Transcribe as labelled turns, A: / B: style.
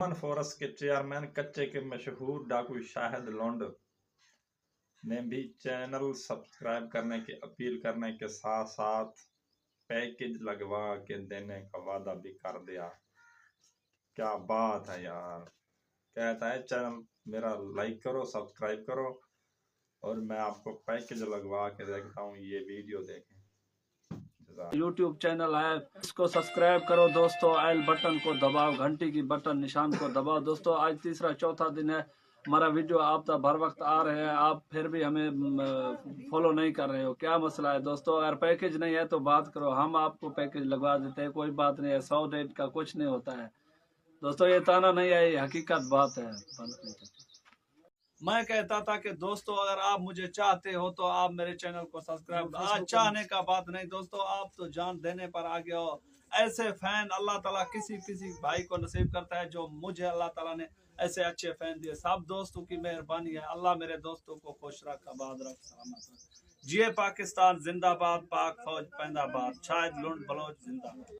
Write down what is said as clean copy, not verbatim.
A: Common force کے chairman کچے کے مشہور ڈاکو شاہد لونڈ نے بھی چینل سبسکرائب کرنے کی اپیل کرنے کے ساتھ ساتھ پیکج لگوا کے دینے کا وعدہ بھی کر دیا۔ کیا بات ہے یار! کہتا ہے چینل میرا لائک کرو، سبسکرائب کرو اور میں آپ کو پیکج لگوا کے دیکھتا ہوں۔ یہ ویڈیو دیکھیں۔
B: یوٹیوب چینل ہے، اس کو سبسکرائب کرو دوستو، آئل بٹن کو دباؤ، گھنٹی کی بٹن نشان کو دباؤ دوستو۔ آج تیسرا چوتھا دن ہے، ہمارا ویڈیو آپ تک بھر وقت آ رہے ہیں، آپ پھر بھی ہمیں فالو نہیں کر رہے ہو، کیا مسئلہ ہے دوستو؟ اگر پیکج نہیں ہے تو بات کرو، ہم آپ کو پیکج لگوا دیتے ہیں، کوئی بات نہیں ہے، 100 ڈیٹ کا کچھ نہیں ہوتا ہے دوستو، یہ تانا نہیں ہے، یہ حقیقت بات ہے۔ میں کہتا تھا کہ دوستو اگر آپ مجھے چاہتے ہو تو آپ میرے چینل کو سبسکرائب، آج چاہنے کا بات نہیں دوستو، آپ تو جان دینے پر آگے ہو۔ ایسے فین اللہ تعالیٰ کسی بھائی کو نصیب کرتا ہے جو مجھے اللہ تعالیٰ نے ایسے اچھے فین دیے۔ سب دوستوں کی مہربانی ہے، اللہ میرے دوستوں کو خوش رکھ، آباد رکھ، سلامت رکھ۔ جیے پاکستان زندہ باد، پاک فوج پیندا باد، شاہد لونڈ بلوچ زندہ باد۔